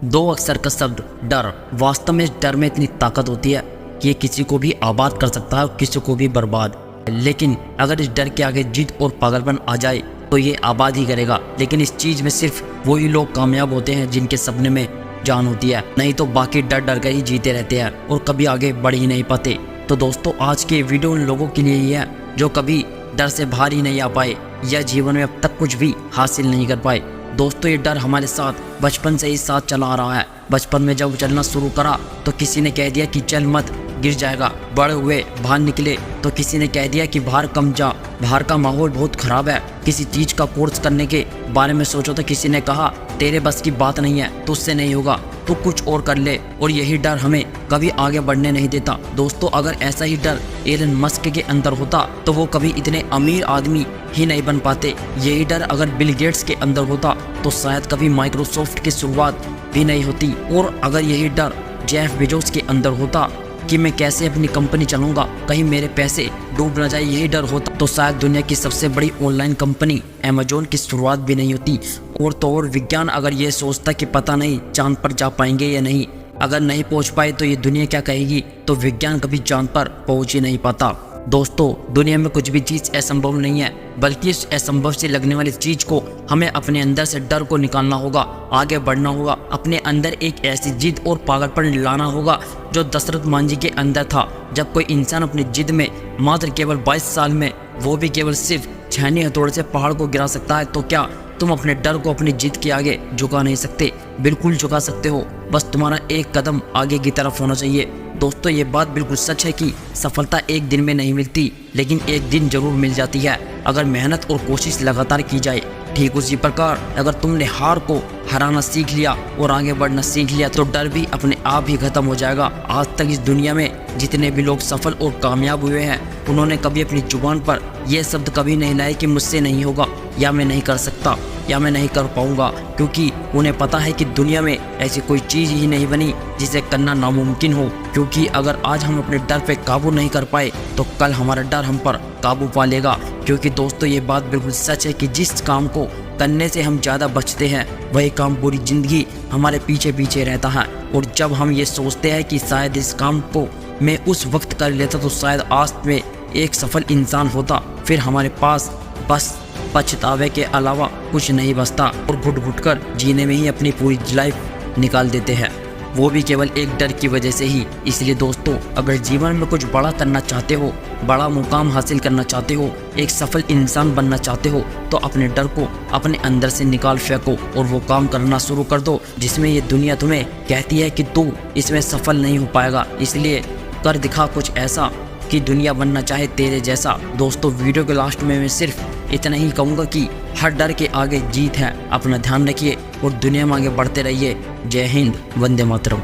दो अक्षर का शब्द डर। वास्तव में इस डर में इतनी ताकत होती है कि ये किसी को भी आबाद कर सकता है और किसी को भी बर्बाद। लेकिन अगर इस डर के आगे जिद और पागलपन आ जाए तो ये आबाद ही करेगा। लेकिन इस चीज़ में सिर्फ वही लोग कामयाब होते हैं जिनके सपने में जान होती है, नहीं तो बाकी डर डर कर ही जीते रहते हैं और कभी आगे बढ़ ही नहीं पाते। तो दोस्तों, आज की वीडियो उन लोगों के लिए ही है जो कभी डर से बाहर ही नहीं आ पाए या जीवन में अब तक कुछ भी हासिल नहीं कर पाए। दोस्तों, ये डर हमारे साथ बचपन से ही साथ चला आ रहा है। बचपन में जब चलना शुरू करा तो किसी ने कह दिया कि चल मत, गिर जाएगा। बड़े हुए, बाहर निकले तो किसी ने कह दिया कि बाहर कम जा, बाहर का माहौल बहुत ख़राब है। किसी चीज़ का कोर्स करने के बारे में सोचो तो किसी ने कहा तेरे बस की बात नहीं है, तुझसे नहीं होगा, तू कुछ और कर ले। और यही डर हमें कभी आगे बढ़ने नहीं देता। दोस्तों, अगर ऐसा ही डर एलन मस्क के अंदर होता तो वो कभी इतने अमीर आदमी ही नहीं बन पाते। यही डर अगर बिल गेट्स के अंदर होता तो शायद कभी माइक्रोसॉफ्ट की शुरुआत भी नहीं होती। और अगर यही डर जेफ बेजोस के अंदर होता कि मैं कैसे अपनी कंपनी चलाऊंगा, कहीं मेरे पैसे डूब ना जाए, यही डर होता तो शायद दुनिया की सबसे बड़ी ऑनलाइन कंपनी अमेजोन की शुरुआत भी नहीं होती। और तो और विज्ञान अगर ये सोचता कि पता नहीं चांद पर जा पाएंगे या नहीं, अगर नहीं पहुंच पाए तो ये दुनिया क्या कहेगी, तो विज्ञान कभी चांद पर पहुंच ही नहीं पाता। दोस्तों, दुनिया में कुछ भी चीज़ असंभव नहीं है, बल्कि इस असंभव से लगने वाली चीज़ को हमें अपने अंदर से डर को निकालना होगा, आगे बढ़ना होगा। अपने अंदर एक ऐसी जिद और पागलपन लाना होगा जो दशरथ मांझी के अंदर था। जब कोई इंसान अपनी जिद में मात्र केवल 22 साल में, वो भी केवल सिर्फ छेनी हथौड़े से पहाड़ को गिरा सकता है, तो क्या तुम अपने डर को अपनी जिद के आगे झुका नहीं सकते? बिल्कुल झुका सकते हो, बस तुम्हारा एक कदम आगे की तरफ होना चाहिए। दोस्तों, ये बात बिल्कुल सच है कि सफलता एक दिन में नहीं मिलती, लेकिन एक दिन जरूर मिल जाती है अगर मेहनत और कोशिश लगातार की जाए। ठीक उसी प्रकार अगर तुमने हार को हराना सीख लिया और आगे बढ़ना सीख लिया तो डर भी अपने आप ही खत्म हो जाएगा। आज तक इस दुनिया में जितने भी लोग सफल और कामयाब हुए हैं, उन्होंने कभी अपनी जुबान पर यह शब्द कभी नहीं लाए कि मुझसे नहीं होगा, या मैं नहीं कर सकता, या मैं नहीं कर पाऊंगा, क्योंकि उन्हें पता है कि दुनिया में ऐसी कोई चीज़ ही नहीं बनी जिसे करना नामुमकिन हो। क्योंकि अगर आज हम अपने डर पे काबू नहीं कर पाए तो कल हमारा डर हम पर काबू पा लेगा। क्योंकि दोस्तों, ये बात बिल्कुल सच है कि जिस काम को करने से हम ज़्यादा बचते हैं वही काम पूरी ज़िंदगी हमारे पीछे पीछे रहता है। और जब हम ये सोचते हैं कि शायद इस काम को मैं उस वक्त कर लेता तो शायद आज में एक सफल इंसान होता, फिर हमारे पास बस पछतावे के अलावा कुछ नहीं बचता और घुट घुट कर जीने में ही अपनी पूरी लाइफ निकाल देते हैं, वो भी केवल एक डर की वजह से ही। इसलिए दोस्तों, अगर जीवन में कुछ बड़ा करना चाहते हो, बड़ा मुकाम हासिल करना चाहते हो, एक सफल इंसान बनना चाहते हो, तो अपने डर को अपने अंदर से निकाल फेंको और वो काम करना शुरू कर दो जिसमें ये दुनिया तुम्हें कहती है कि तू इसमें सफल नहीं हो पाएगा। इसलिए कर दिखा कुछ ऐसा कि दुनिया बनना चाहे तेरे जैसा। दोस्तों, वीडियो के लास्ट में मैं सिर्फ इतना ही कहूँगा कि हर डर के आगे जीत है। अपना ध्यान रखिए और दुनिया में आगे बढ़ते रहिए। जय हिंद, वंदे मातरम।